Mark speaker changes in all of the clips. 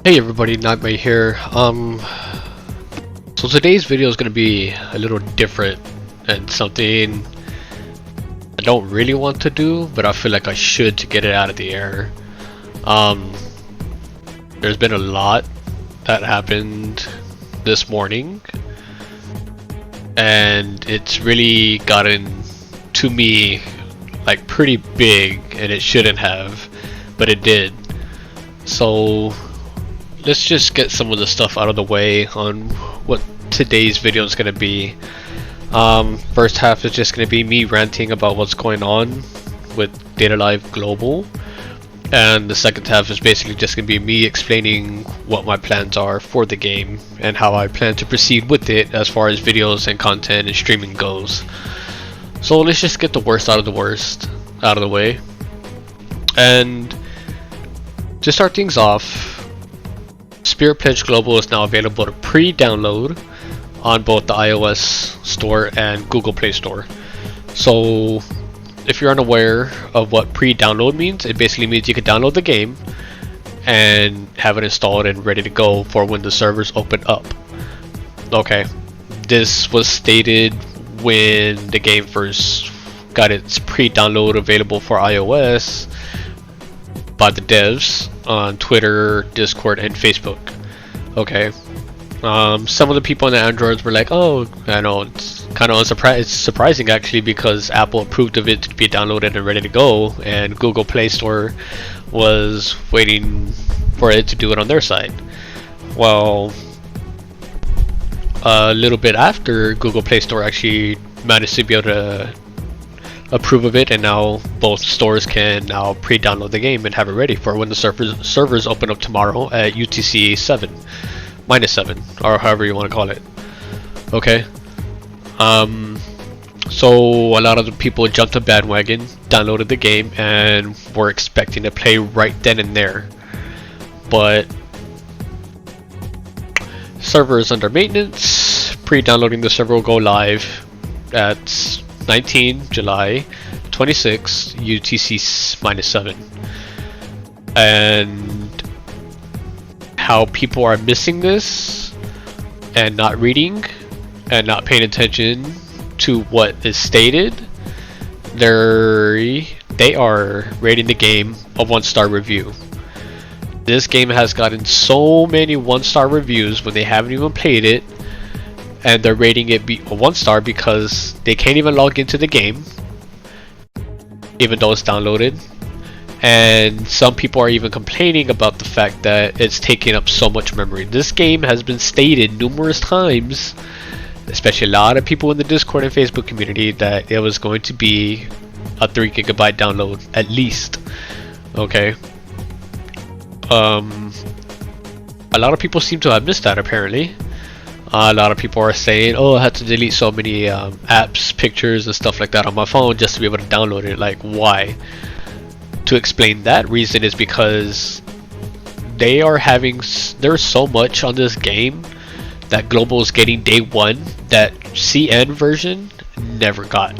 Speaker 1: Hey everybody, Nightmare here. So today's video is going to be a little different and something I don't really want to do, but I feel like I should to get it out of the air. There's been a lot that happened this morning, and it's really gotten to me like pretty big, and it shouldn't have, but it did. So let's just get some of the stuff out of the way on what today's video is going to be. First half is just going to be me ranting about what's going on with Data Live Global, and the second half is basically just going to be me explaining what my plans are for the game and how I plan to proceed with it as far as videos and content and streaming goes. So let's just get the worst out of the way. And to start things off, Spirit Pledge Global is now available to pre-download on both the iOS store and Google Play Store. So if you're unaware of what pre-download means, it basically means you can download the game and have it installed and ready to go for when the servers open up. Okay, this was stated when the game first got its pre-download available for iOS by the devs on Twitter, Discord, and Facebook. Okay. Some of the people on the Androids were like, "Oh, I know, it's kind of it's surprising actually, because Apple approved of it to be downloaded and ready to go, and Google Play Store was waiting for it to do it on their side." Well, a little bit after Google Play Store actually managed to be able to approve of it, and now both stores can now pre-download the game and have it ready for when the servers open up tomorrow at UTC 7 -7, or however you want to call it. Okay. So a lot of the people jumped a bandwagon, downloaded the game, and were expecting to play right then and there. But server is under maintenance. Pre-downloading the server will go live at 19 July 26 UTC -7. And how people are missing this and not reading and not paying attention to what is stated, they are rating the game a 1-star review. This game has gotten so many 1-star reviews when they haven't even played it, and they're rating it a 1-star because they can't even log into the game even though it's downloaded. And some people are even complaining about the fact that it's taking up so much memory. This game has been stated numerous times, especially a lot of people in the Discord and Facebook community, that it was going to be a 3 GB download at least. Okay. A lot of people seem to have missed that apparently. A lot of people are saying, "Oh, I had to delete so many apps, pictures, and stuff like that on my phone just to be able to download it." Like, why? To explain that reason is because there's so much on this game that Global is getting day one that CN version never got.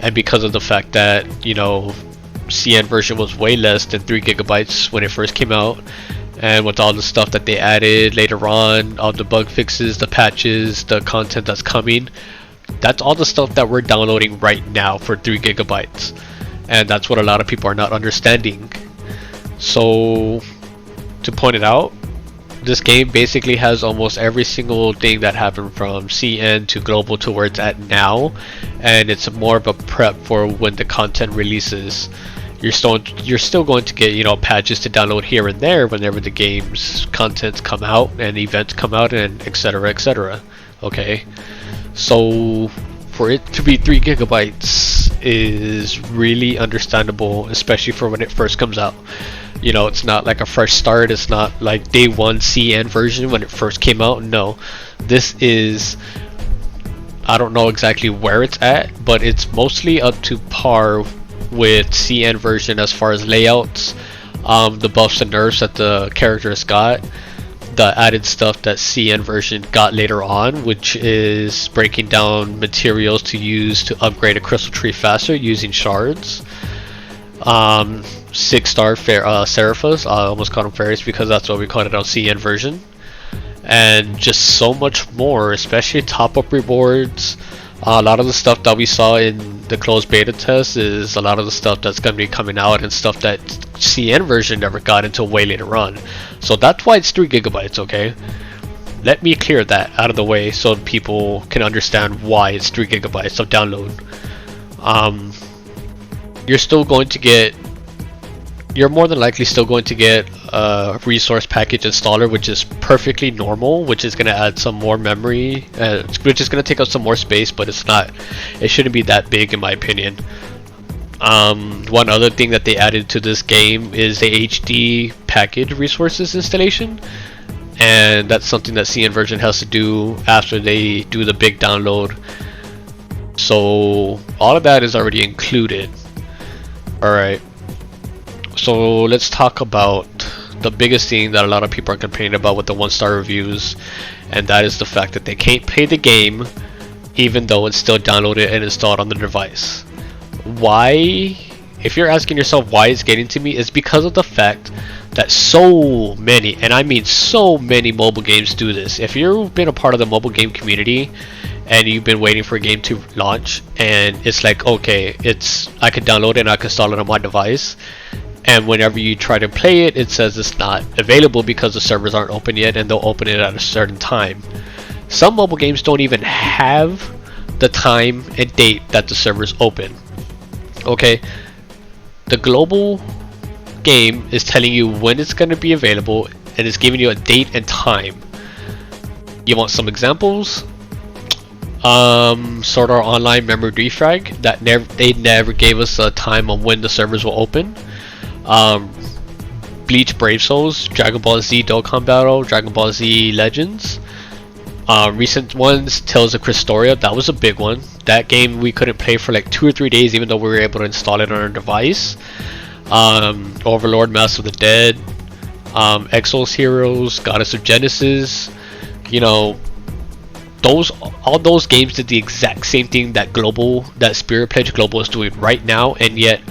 Speaker 1: And because of the fact that, you know, CN version was way less than 3 GB when it first came out, and with all the stuff that they added later on, all the bug fixes, the patches, the content that's coming, that's all the stuff that we're downloading right now for 3 GB. And that's what a lot of people are not understanding. So, to point it out, this game basically has almost every single thing that happened from CN to Global to where it's at now, and it's more of a prep for when the content releases. You're still going to get, you know, patches to download here and there whenever the game's contents come out and events come out, and etc, etc. Okay, so for it to be 3 GB is really understandable, especially for when it first comes out. You know, it's not like a fresh start. It's not like day one CN version when it first came out. No, this is, I don't know exactly where it's at, but it's mostly up to par with CN version as far as layouts, the buffs and nerfs that the characters got, the added stuff that CN version got later on, which is breaking down materials to use to upgrade a crystal tree faster using shards. 6-star Seraphas. I almost called them fairies because that's what we called it on CN version. And just so much more, especially top-up rewards. A lot of the stuff that we saw in the closed beta test is a lot of the stuff that's going to be coming out and stuff that CN version never got until way later on. So that's why it's 3 gigabytes, okay? Let me clear that out of the way so people can understand why it's 3 gigabytes of download. You're more than likely still going to get a resource package installer, which is perfectly normal, which is going to add some more memory, which is going to take up some more space, but it shouldn't be that big in my opinion. One other thing that they added to this game is the HD package resources installation, and that's something that CN version has to do after they do the big download. So all of that is already included. Alright, so let's talk about the biggest thing that a lot of people are complaining about with the 1-star reviews, and that is the fact that they can't play the game even though it's still downloaded and installed on the device. Why? If you're asking yourself why it's getting to me, it's because of the fact that so many, and I mean so many, mobile games do this. If you've been a part of the mobile game community and you've been waiting for a game to launch and it's like, okay, I can download it and I can install it on my device, and whenever you try to play it, it says it's not available because the servers aren't open yet and they'll open it at a certain time. Some mobile games don't even have the time and date that the servers open. Okay, the global game is telling you when it's going to be available and it's giving you a date and time. You want some examples? Sword Art Online Memory Defrag, they never gave us a time on when the servers will open. Bleach Brave Souls, Dragon Ball Z Dokkan Battle, Dragon Ball Z Legends. Recent ones, Tales of Cristoria, that was a big one. That game we couldn't play for like 2 or 3 days even though we were able to install it on our device. Overlord, Master of the Dead, Exos Heroes, Goddess of Genesis, you know, all those games did the exact same thing that Spirit Pledge Global is doing right now, and yet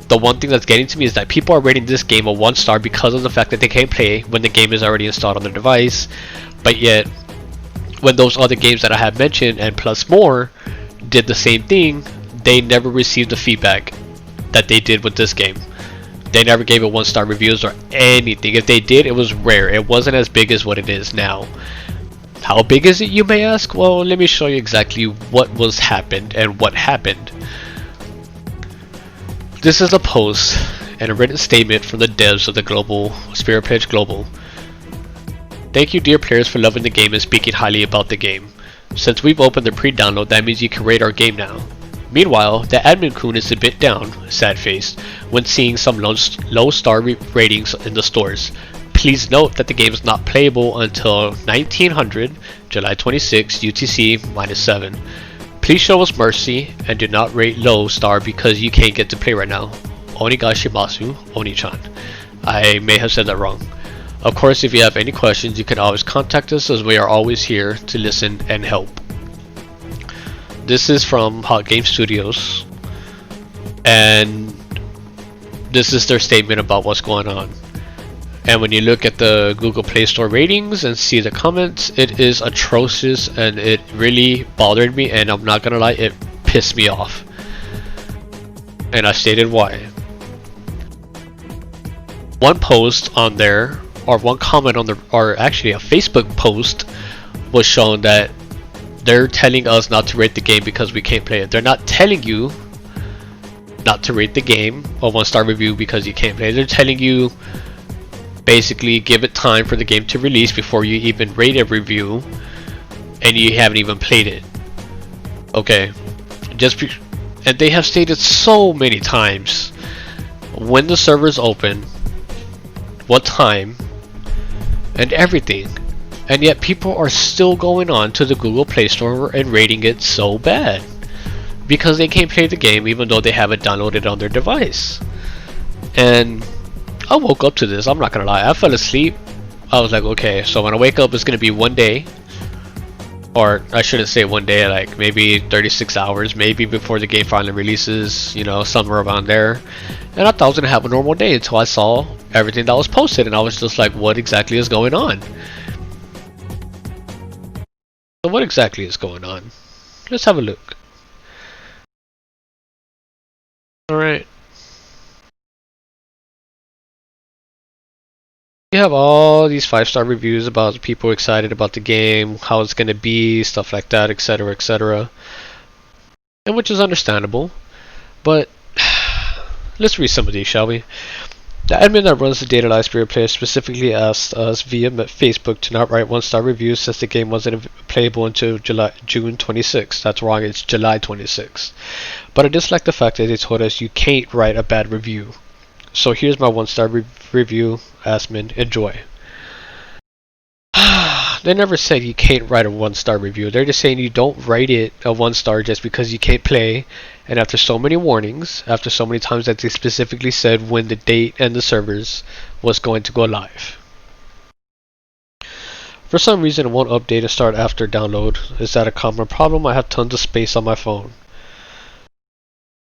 Speaker 1: the one thing that's getting to me is that people are rating this game a 1-star because of the fact that they can't play when the game is already installed on their device. But yet, when those other games that I have mentioned and plus more did the same thing, they never received the feedback that they did with this game. They never gave it 1-star reviews or anything. If they did, it was rare. It wasn't as big as what it is now. How big is it, you may ask? Well, let me show you exactly what happened and what happened. This is a post and a written statement from the devs of the global Spirit Pledge Global. Thank you, dear players, for loving the game and speaking highly about the game. Since we've opened the pre-download, that means you can rate our game now. Meanwhile, the admin coon is a bit down, sad-faced, when seeing some low star ratings in the stores. Please note that the game is not playable until 1900, July 26, UTC -7. Please show us mercy and do not rate low star because you can't get to play right now. Onigashimasu, Oni-chan. I may have said that wrong. Of course, if you have any questions, you can always contact us as we are always here to listen and help. This is from Hot Game Studios, and this is their statement about what's going on. And when you look at the Google Play Store ratings and see the comments, it is atrocious and it really bothered me, and I'm not gonna lie, it pissed me off. And I stated why. One post on there, or one comment on or actually a Facebook post, was shown that they're telling us not to rate the game because we can't play it. They're not telling you not to rate the game a 1-star review because you can't play it. They're telling you basically give it time for the game to release before you even rate a review, and you haven't even played it. Okay, and they have stated so many times when the servers open, what time, and everything, and yet people are still going on to the Google Play Store and rating it so bad because they can't play the game even though they have it downloaded on their device. And I woke up to this, I'm not gonna lie, I fell asleep. I was like, okay, so when I wake up it's gonna be one day or I shouldn't say one day, like maybe 36 hours, maybe before the game finally releases, you know, somewhere around there. And I thought I was gonna have a normal day until I saw everything that was posted, and I was just like, what exactly is going on? So what exactly is going on? Let's have a look. Alright. You have all these 5-star reviews about people excited about the game, how it's gonna be, stuff like that, etc, etc. And which is understandable, but let's read some of these, shall we? The admin that runs the Data Live Spirit Player specifically asked us via Facebook to not write 1-star reviews since the game wasn't playable until June 26th. That's wrong, it's July 26th. But I dislike the fact that they told us you can't write a bad review. So here's my 1-star review, admin, enjoy. They never said you can't write a 1-star review. They're just saying you don't write it a 1-star just because you can't play. And after so many warnings, after so many times that they specifically said when the date and the servers was going to go live. For some reason it won't update and start after download. Is that a common problem? I have tons of space on my phone.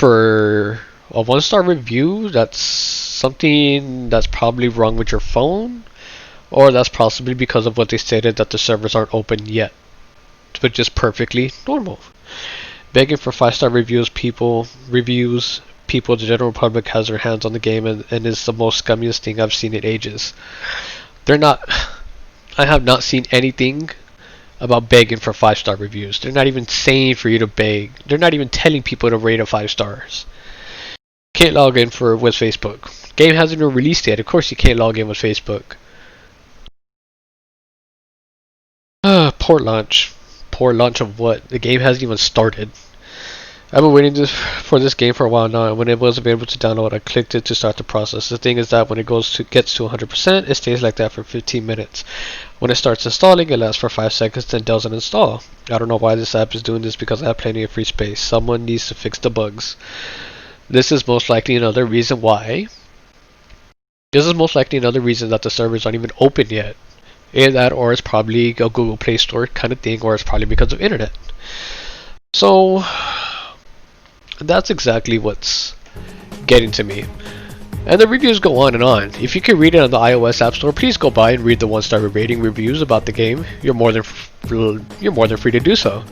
Speaker 1: For a 1-star review, that's something that's probably wrong with your phone. Or that's possibly because of what they stated that the servers aren't open yet, which is perfectly normal. Begging for 5-star reviews, people, the general public has their hands on the game and is the most scummiest thing I've seen in ages. I have not seen anything about begging for 5-star reviews. They're not even saying for you to beg. They're not even telling people to rate it 5 stars. Can't log in with Facebook. Game hasn't been released yet. Of course you can't log in with Facebook. Poor launch. Poor launch of what? The game hasn't even started. I've been waiting for this game for a while now, and when it was available to download, I clicked it to start the process. The thing is that when it gets to 100%, it stays like that for 15 minutes. When it starts installing, it lasts for 5 seconds, then doesn't install. I don't know why this app is doing this because I have plenty of free space. Someone needs to fix the bugs. This is most likely another reason why. This is most likely another reason that the servers aren't even open yet. Either that, or it's probably a Google Play Store kind of thing, or it's probably because of internet. So that's exactly what's getting to me. And the reviews go on and on. If you can read it on the iOS App Store, please go by and read the 1-star rating reviews about the game. You're more than free to do so.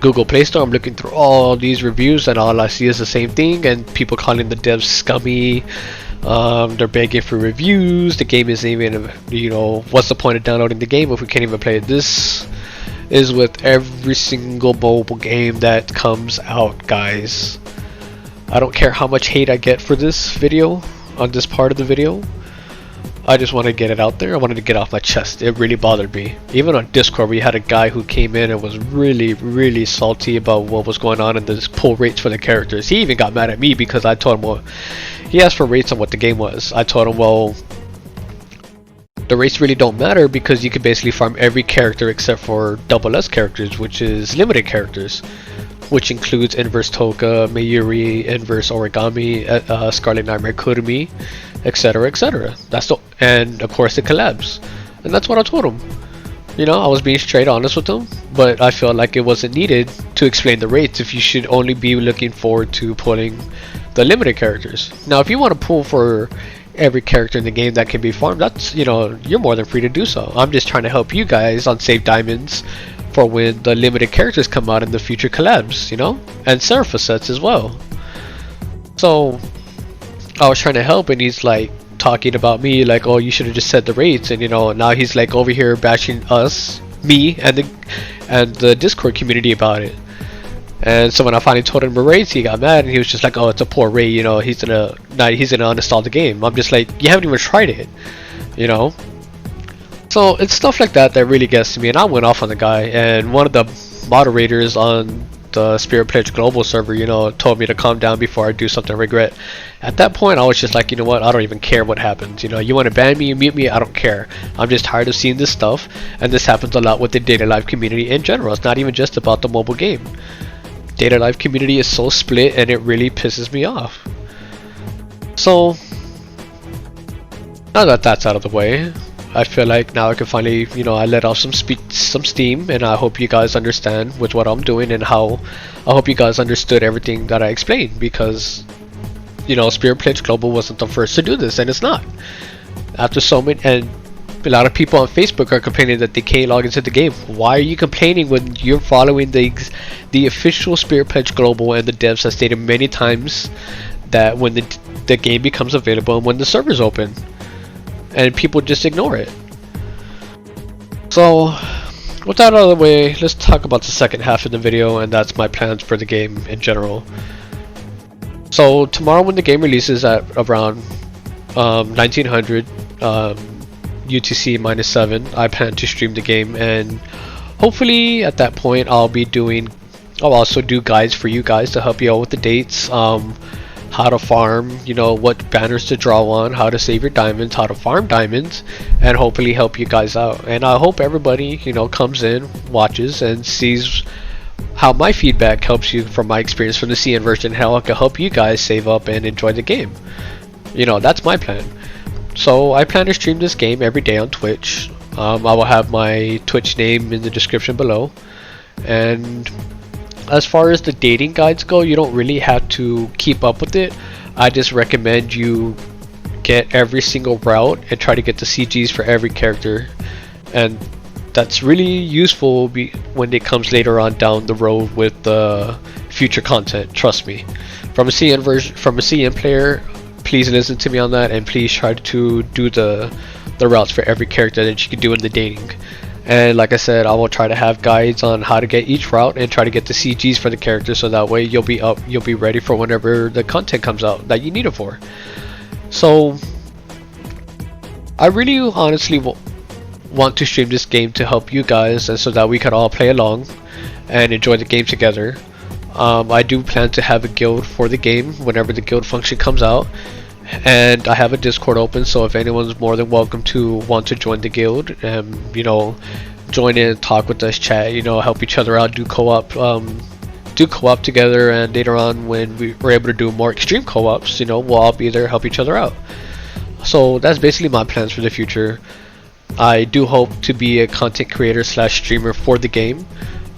Speaker 1: Google Play Store, I'm looking through all these reviews and all I see is the same thing, and people calling the devs scummy. They're begging for reviews. The game isn't even, what's the point of downloading the game if we can't even play it? This is with every single mobile game that comes out, guys. I don't care how much hate I get for this video, on this part of the video. I just want to get it out there. I wanted to get off my chest. It really bothered me. Even on Discord, we had a guy who came in and was really, really salty about what was going on in the pull rates for the characters. He even got mad at me because I told him, well, he asked for rates on what the game was. I told him, well, the rates really don't matter because you can basically farm every character except for double S characters, which is limited characters, which includes Inverse Toka, Mayuri, Inverse Origami, Scarlet Nightmare Kurumi, etc, etc. And of course the collabs. And that's what I told him. I was being straight honest with him, but I felt like it wasn't needed to explain the rates if you should only be looking forward to pulling the limited characters. Now if you want to pull for every character in the game that can be farmed, that's, you're more than free to do so. I'm just trying to help you guys on Save Diamonds for when the limited characters come out in the future collabs, and Serapha sets as well. So I was trying to help, and he's like talking about me like, oh, you should have just said the rates, and now he's like over here bashing me and the Discord community about it. And so when I finally told him the rates, he got mad and he was just like, oh, it's a poor rate, he's gonna uninstall the game. I'm just like, you haven't even tried it, So it's stuff like that that really gets to me, and I went off on the guy, and one of the moderators on the Spirit Pledge Global server, told me to calm down before I do something I regret. At that point, I was just like, what, I don't even care what happens. You want to ban me, you mute me, I don't care. I'm just tired of seeing this stuff, and this happens a lot with the Data Live community in general. It's not even just about the mobile game. Data Live community is so split, and it really pisses me off. So now that that's out of the way, I feel like now I can finally, I let off some steam, and I hope you guys understand with what I'm doing and how. I hope you guys understood everything that I explained, because Spirit Pledge Global wasn't the first to do this, and it's not. After so many, and a lot of people on Facebook are complaining that they can't log into the game. Why are you complaining when you're following the official Spirit Pledge Global, and the devs have stated many times that when the game becomes available and when the servers open, and people just ignore it. So with that out of the way, let's talk about the second half of the video, and that's my plans for the game in general. So tomorrow, when the game releases at around 1900 UTC -7, I plan to stream the game, and hopefully at that point I'll also do guides for you guys to help you out with the dates, how to farm, what banners to draw on, how to save your diamonds, how to farm diamonds, and hopefully help you guys out. And I hope everybody comes in, watches, and sees how my feedback helps you from my experience from the CN version, how I can help you guys save up and enjoy the game. That's my plan. So I plan to stream this game every day on Twitch. I will have my Twitch name in the description below. And as far as the dating guides go, you don't really have to keep up with it. I just recommend you get every single route and try to get the CGs for every character, and that's really useful when it comes later on down the road with the future content. Trust me. From a CN player, please listen to me on that, and please try to do the routes for every character that you can do in the dating. And like I said, I will try to have guides on how to get each route and try to get the CGs for the character, so that way you'll be ready for whenever the content comes out that you need it for. So I really honestly want to stream this game to help you guys, and so that we can all play along and enjoy the game together. I do plan to have a guild for the game whenever the guild function comes out, and I have a Discord open, so if anyone's more than welcome to want to join the guild, and join in, talk with us, chat, help each other out, do co-op together, and later on when we're able to do more extreme co-ops, we'll all be there, help each other out. So that's basically my plans for the future. I do hope to be a content creator / streamer for the game.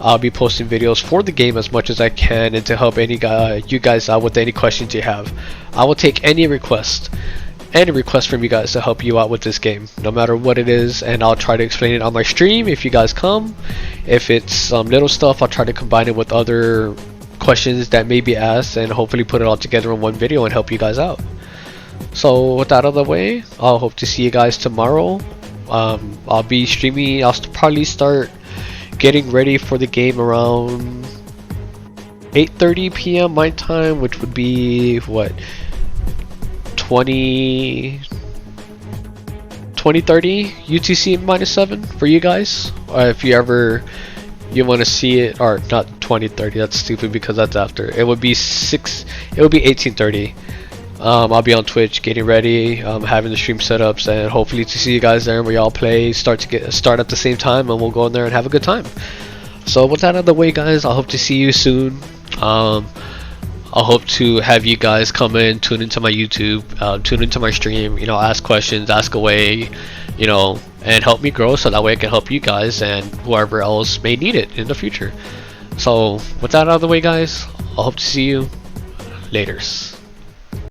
Speaker 1: I'll be posting videos for the game as much as I can, and to help you guys out with any questions you have. I will take any request from you guys to help you out with this game, no matter what it is, and I'll try to explain it on my stream if you guys come. If it's little stuff, I'll try to combine it with other questions that may be asked, and hopefully put it all together in one video and help you guys out. So with that out of the way, I'll hope to see you guys tomorrow. I'll be streaming. I'll probably start getting ready for the game around 8:30 p.m. my time, which would be what, 20:30 UTC -7 for you guys. Or if you want to see it, or not 20:30, that's stupid because that's after. It would be 18:30. I'll be on Twitch getting ready, having the stream setups, and hopefully to see you guys there, and we all play, start at the same time, and we'll go in there and have a good time. So with that out of the way, guys, I hope to see you soon. I hope to have you guys come in, tune into my YouTube, tune into my stream, ask questions, ask away, and help me grow, so that way I can help you guys and whoever else may need it in the future. So with that out of the way, guys, I hope to see you. Laters.